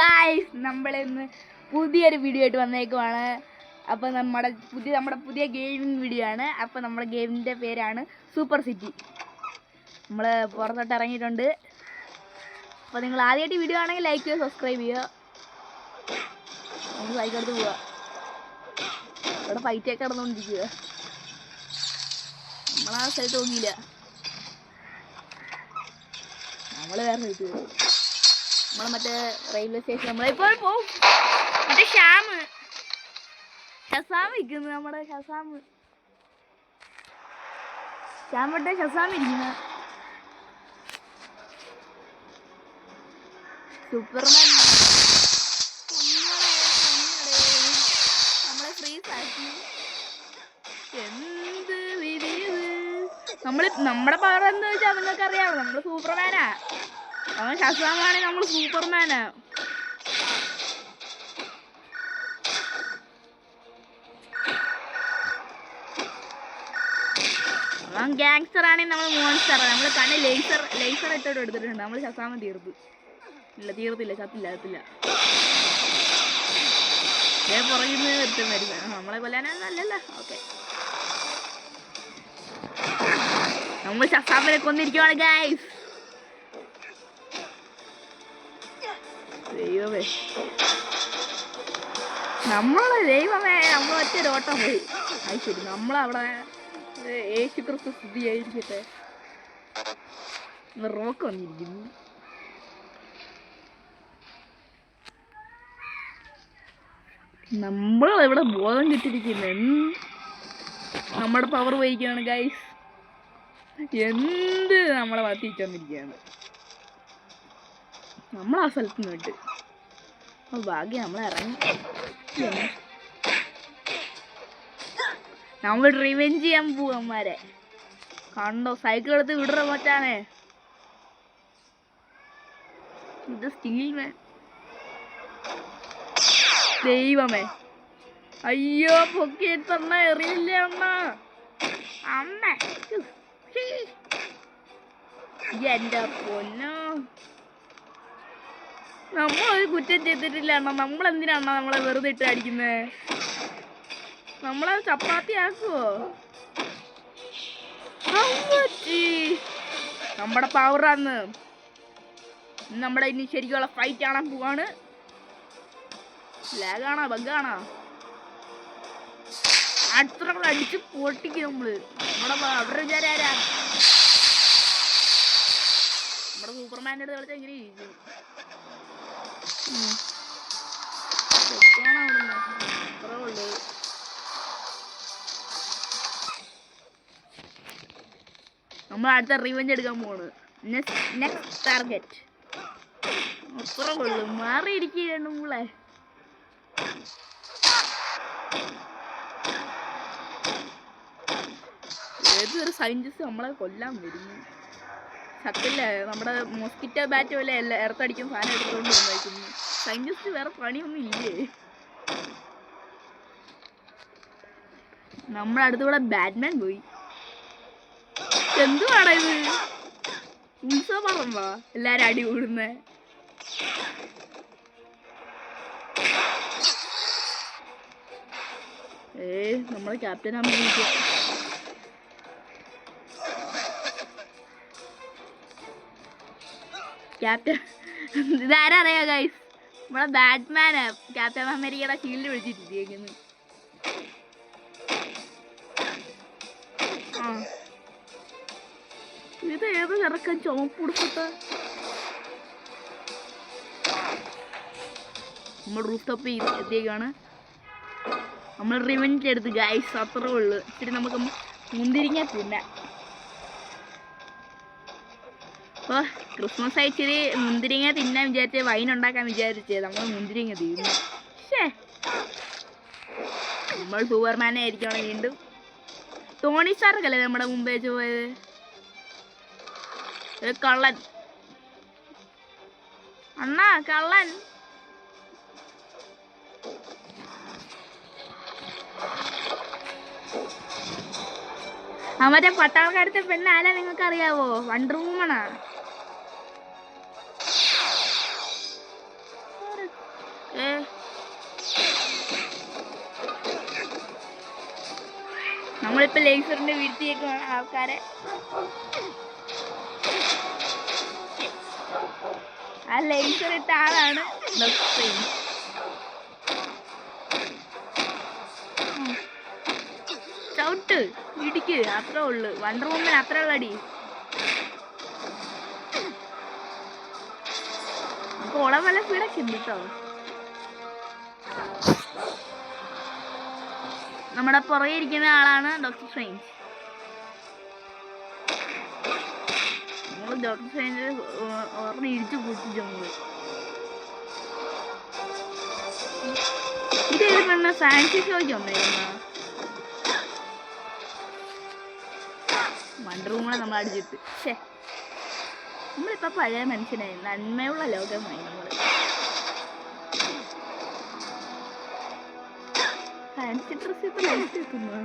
Guys, നമ്മളിന്ന് പുതിയൊരു video ആയിട്ട് വന്നേക്കുവാണ്. അപ്പോൾ നമ്മുടെ പുതിയ ഗെയിമിംഗ് വീഡിയോ ആണ്. അപ്പോൾ നമ്മുടെ ഗെയിമിൻ്റെ പേരാണ് സൂപ്പർ സിറ്റി. നമ്മൾ പുറത്തോട്ട് ഇറങ്ങിയിട്ടുണ്ട്. അപ്പോൾ നിങ്ങൾ ആദ്യമായിട്ട് വീഡിയോ ആണെങ്കിൽ ലൈക്ക് ചെയ്യുക, സബ്സ്ക്രൈബ് ചെയ്യുക. നമുക്ക് ലൈക്ക് എടുത്ത് പോവുക. ഇവിടെ ഫൈറ്റൊക്കെ നടന്നുകൊണ്ടിരിക്കുക. നമ്മളാ സ്ഥലത്ത് നോക്കിയില്ല, നമ്മൾ വേറെ സ്ഥലത്ത് വരും. നമ്മൾ മറ്റേ റെയിൽവേ സ്റ്റേഷൻ നമ്മളിപ്പോൾ പോവും. മറ്റേ ഷസാം ഇരിക്കുന്നു. നമ്മുടെ ഷസാം ഇരിക്കുന്നു. സൂപ്പർമാൻ നമ്മളെ ഫ്രീസ് ആക്കി. എന്ത് വിധിയത്! നമ്മുടെ പവർ എന്ന് വെച്ചാൽ നിങ്ങൾക്ക് അറിയാമോ, നമ്മൾ സൂപ്പർമാനാ. അവൻ ഷസാമാണെങ്കിൽ നമ്മൾ സൂപ്പർമാനാ. അവൻ ഗാങ്സ്റ്റർ ആണെങ്കിൽ നമ്മൾ മോൺസ്റ്ററാണ്. നമ്മൾ കണ്ണിൽ ലേസർ ഇട്ടോട്ട് എടുത്തിട്ടുണ്ട്. നമ്മൾ ഷസാമ തീർത്തില്ല, ചത്തില്ല. ഇതേ പുറകിൽ നിന്ന് എടുത്തും വരുന്നത് നമ്മളെ കൊല്ലാനല്ലല്ലോ. ഓക്കെ, നമ്മൾ ഷസാമിനെ കൊന്നിരിക്കുവാണ് ഗൈസ്. ദൈവമേ, നമ്മൾ ഒറ്റ ഓട്ടം പോയി. അത് ശരി, നമ്മളവിടെ യേശു ക്രിസ്തു സ്തുതിയായിരിക്കട്ടെ. റോക്ക് വന്നിരിക്കുന്നു. നമ്മളിവിടെ ബോധം കിട്ടിയിരിക്കുന്നു. നമ്മുടെ പവർ പോയിരിക്കുകയാണ് ഗൈസ്. എന്ത് നമ്മളെ വളർത്തിച്ചു വന്നിരിക്കുകയാണ്. നമ്മൾ ആ സ്ഥലത്ത് നിന്ന് വിട്ട് ഭാഗ്യം നമ്മൾ ഇറങ്ങി. നമ്മൾ റിവെഞ്ച് ചെയ്യാൻ പോവന്മാരെ കണ്ടോ. സൈക്കിൾ എടുത്ത് വിടറ മറ്റാണേ. ഇത് സ്റ്റീൽ മാൻ. ദൈവമേ, അയ്യോ പൊക്കി എടുത്തമ്മ എറിയില്ലേ അമ്മ. എന്റെ പൊന്നോ, നമ്മളൊരു കുറ്റം ചെയ്തിട്ടില്ല അണ്ണ. നമ്മളെന്തിനാണ് നമ്മളെ വെറുതെ ഇട്ട് അടിക്കുന്നത്? നമ്മളെ ചപ്പാത്തി ആക്കുവോ? നമ്മുടെ പവറാന്ന്. നമ്മുടെ ഇനി ശരിക്കുള്ള ഫൈറ്റ് കാണാൻ പോവാണ്. ലാഗാണോ ബഗ്ഗാണോ? അത്ര അടിച്ച് പൊട്ടിക്കും നമ്മള്. അവരുടെ വിചാരം ആരാ? നമ്മുടെ സൂപ്പർമാൻ്റെ അടുത്ത് കളിച്ചാൽ എങ്ങനെ ഇരിക്കും? അത്രേ ഉള്ളു. നമ്മൾ അടുത്ത റിവെഞ്ച് എടുക്കാൻ പോണ്. Next target. അത്രേ ഉള്ളു. മാറിയിരിക്കുകയാണ് നമ്മളെ. ഏതൊരു സയന്റിസ്റ്റ് നമ്മളെ കൊല്ലാൻ വരുന്നു. സത്യല്ല, നമ്മുടെ മോസ്കിറ്റോ ബാറ്റ് പോലെ ഇറത്തടിക്കുന്ന സാധനം എടുത്തുകൊണ്ട് വന്നേക്കുന്നു. സയന്റിസ്റ്റ് വേറെ പണിയൊന്നും ഇല്ലേ? നമ്മുടെ അടുത്തൂടെ ബാറ്റ്മാൻ പോയി. എന്തുവാടാ ഇത്? ഉത്സവം പറമ്പാ എല്ലാരും അടി കൂടുന്നേ. നമ്മളെ ക്യാപ്റ്റൻ അമേരിക്ക. ക്യാപ്റ്റൻ ഇതാരാ അറിയാ ഗൈസ്? നമ്മളെ ബാറ്റ്മാനാ. ക്യാപ്റ്റൻ അമേരിക്കയുടെ ഷീൽഡ് വിളിച്ചിട്ടിരിക്കുന്നു. ഇത് ഏത് കിടക്കാൻ ചുമപ്പ് ഉടുപ്പട്ട? നമ്മൾ റൂഫ് ടോപ്പ് എത്തിയേക്കാണ്. നമ്മൾ റിവെഞ്ച് എടുത്ത് ഗൈസ്. അത്രേ ഉള്ളു. ഇച്ചിരി നമുക്ക് മുന്തിരിങ്ങ തിന്നാം. അപ്പോൾ ക്രിസ്മസ് ആയിച്ചിരി മുന്തിരിങ്ങ തിന്നാൻ വിചാരിച്ചേ, വൈൻ ഉണ്ടാക്കാൻ വിചാരിച്ചേ, നമ്മൾ മുന്തിരിങ്ങ തീരുന്നു. നമ്മൾ സൂപ്പർമാനെ ആയിരിക്കണം വീണ്ടും. ടോണി സ്റ്റാർക്കല്ലേ നമ്മുടെ മുമ്പേ വെച്ച് പോയത്? ഒരു കള്ളൻ അണ്ണാ, കള്ളൻ. മറ്റേ പട്ടാളക്കാരത്തെ പെണ്ണാരാ നിങ്ങൾക്ക് അറിയാവോ? വണ്ടർ വുമണാ. നമ്മളിപ്പോ ലേസറിന്റെ വീഴ്ത്തിയേക്കാണ് ആൾക്കാരെ. ആ ലേസർ ഇട്ട ആളാണ് ചവിട്ട് ഇടിക്ക്, അത്രേ ഉള്ളു. വണ്ടർ വുമൻ അത്ര ഉള്ളടി. ഓളെ നല്ല സ്പീഡൊക്കെ ഉണ്ട് കേട്ടോ. നമ്മുടെ പുറകെ ഇരിക്കുന്ന ആളാണ് ഡോക്ടർ സ്ട്രേഞ്ച്. നമ്മള് ഡോക്ടർ സ്ട്രേഞ്ച് ഓർമ്മ ഇടിച്ചു പൊട്ടിച്ചു നമ്മള്. ഇത് ഏത് ഫാൻസി ഷോയ്ക്ക് വന്നേക്കുന്ന വണ്ടർ വുമനെ നമ്മൾ അടിച്ചിട്ട്. ഷേ, നമ്മളിപ്പോ പഴയ മനുഷ്യനായി, നന്മയുള്ള ലോകമായി നമ്മള്. ഫാൻസി ഡ്രസ് ഇപ്പൊ ലൈറ്റ് വെക്കുന്നു.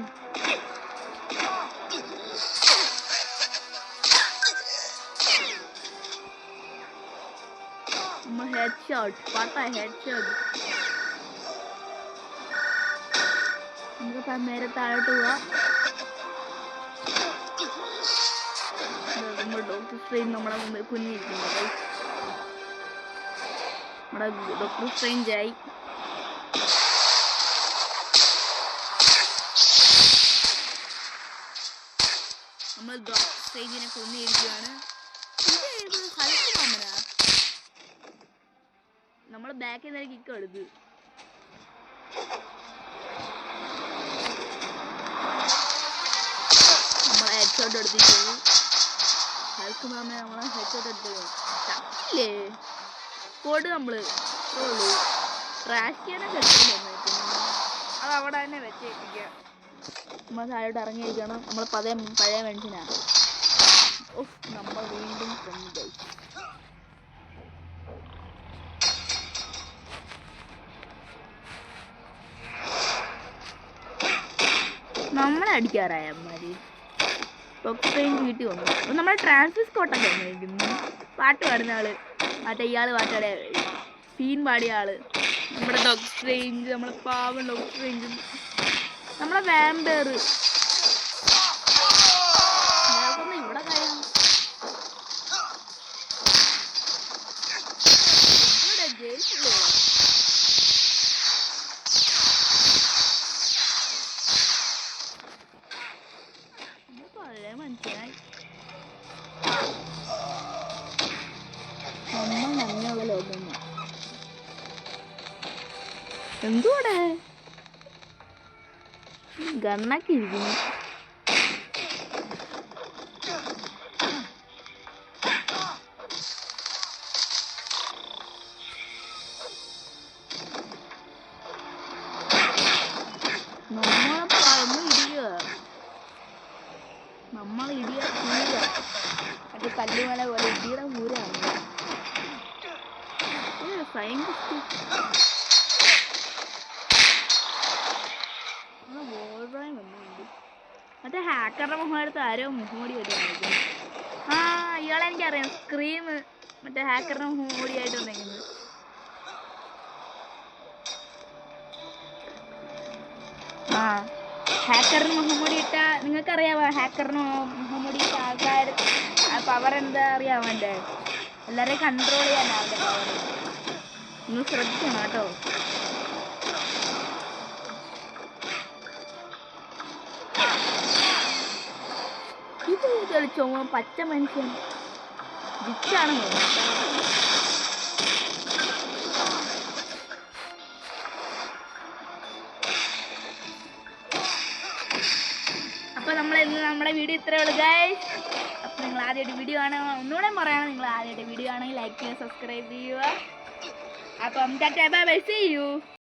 ഹെഡ് ഷോട്ട്, പാട്ട ഹെഡ് ഷോട്ട്. നമുക്ക് നേരെ താഴോട്ട് പോവാം. ഡോക്ടർ സ്ട്രേഞ്ച് നമ്മളെ മുമ്പിൽ കുഞ്ഞിരിക്കുന്നത്. നമ്മുടെ ഡോക്ടർ സ്ട്രേഞ്ച് ആയി. നമ്മൾ ഡോക്ടർ സ്ട്രേഞ്ചിനെ കൊന്നിരിക്കുകയാണ്. നമ്മള് ബാക്കിൽ നിന്ന് കിക്ക് എടുത്ത് നമ്മളെ ഹെഡ് ഷോട്ട് എടുത്തിട്ട് ഹൽക്ക് മാമ നമ്മളെ ഹെഡ് ഷോട്ട് എടുത്ത് ചക്കില്ലേ കോട്. നമ്മള് ട്രാഷ് ചെയ്യാനൊക്കെ എടുത്തിട്ട് അത് അവിടെ തന്നെ വെച്ചേപ്പിക്കുക. നമ്മൾ താഴോട്ട് ഇറങ്ങിയിരിക്കണം. നമ്മൾ പഴയ മനുഷ്യനാണ്. നമ്മൾ വീണ്ടും കൊന്നു. നമ്മളെ അടിക്കാറായ അമ്മമാര്. ഡോക്ടർ സ്ട്രേഞ്ച് വീട്ടിൽ വന്നു. നമ്മളെ ട്രാൻസിസ് കോട്ടൊക്കെ വന്നിരിക്കുന്നു. പാട്ട് പാടുന്ന ആള്, മറ്റേ ഇയാള് പാട്ടാടെ സീൻ പാടിയ ആള്, നമ്മുടെ ഡോക്ടർ സ്ട്രേഞ്ച്, നമ്മളെ പാവം ഡോക്ടർ സ്ട്രേഞ്ചും, നമ്മളെ വാമ്പയർ. ഇവിടെ കഴിയാം. ഇവിടെ ജയിലില്ലേ? പഴയ മനസ്സിലായി. നമ്മൾ നന്ദിയുള്ള ലോകം. എന്തുകൂടെ ഗണ്ണൊക്കെ ഇരിക്കുന്നു. നമ്മൾ ഇടിയ പൂര മറ്റേ കല്ലുമല പോലെ ഇടിയുടെ പൂരാണ്. സയൻറ്റിസ്റ്റ് വന്നുണ്ട്. മറ്റേ ഹാക്കറുടെ മുഖമെടുത്ത് ആരോ മുഖംമൂടി വരുമായിരുന്നു. ആ ഇയാളെനിക്കറിയാം. സ്ക്രീം മറ്റേ ഹാക്കറിന്റെ മുഖംമൂടിയായിട്ട് വന്നേക്കുന്നത്. ആ ഹാക്കറിന് മുഖംമൂടി ഇട്ട നിങ്ങൾക്കറിയാമോ? ഹാക്കറിന് മുഖംമൂടി ഇട്ട ആൾക്കാർ പവർ എന്താ അറിയാമോ? എൻ്റെ എല്ലാവരെയും കൺട്രോൾ ചെയ്യാനാണ് അവൻ്റെ പവർ. നിങ്ങൾ ശ്രദ്ധിക്കണം കേട്ടോ. ഇത് കളിച്ചോ പച്ച മനുഷ്യൻ ജിച്ചാണെന്ന് തോന്നുന്നു. അപ്പോൾ നമ്മുടെ വീഡിയോ ഇത്രയേ ഉള്ളൂ ഗൈസ്. അപ്പോൾ നിങ്ങൾ ആദ്യമായിട്ട് വീഡിയോ കാണുക, ഒന്നുകൂടെ പറയണം, നിങ്ങൾ ആദ്യമായിട്ട് വീഡിയോ ആണെങ്കിൽ ലൈക്ക് ചെയ്യുക, സബ്സ്ക്രൈബ് ചെയ്യുക. അപ്പം tata bye bye, see U.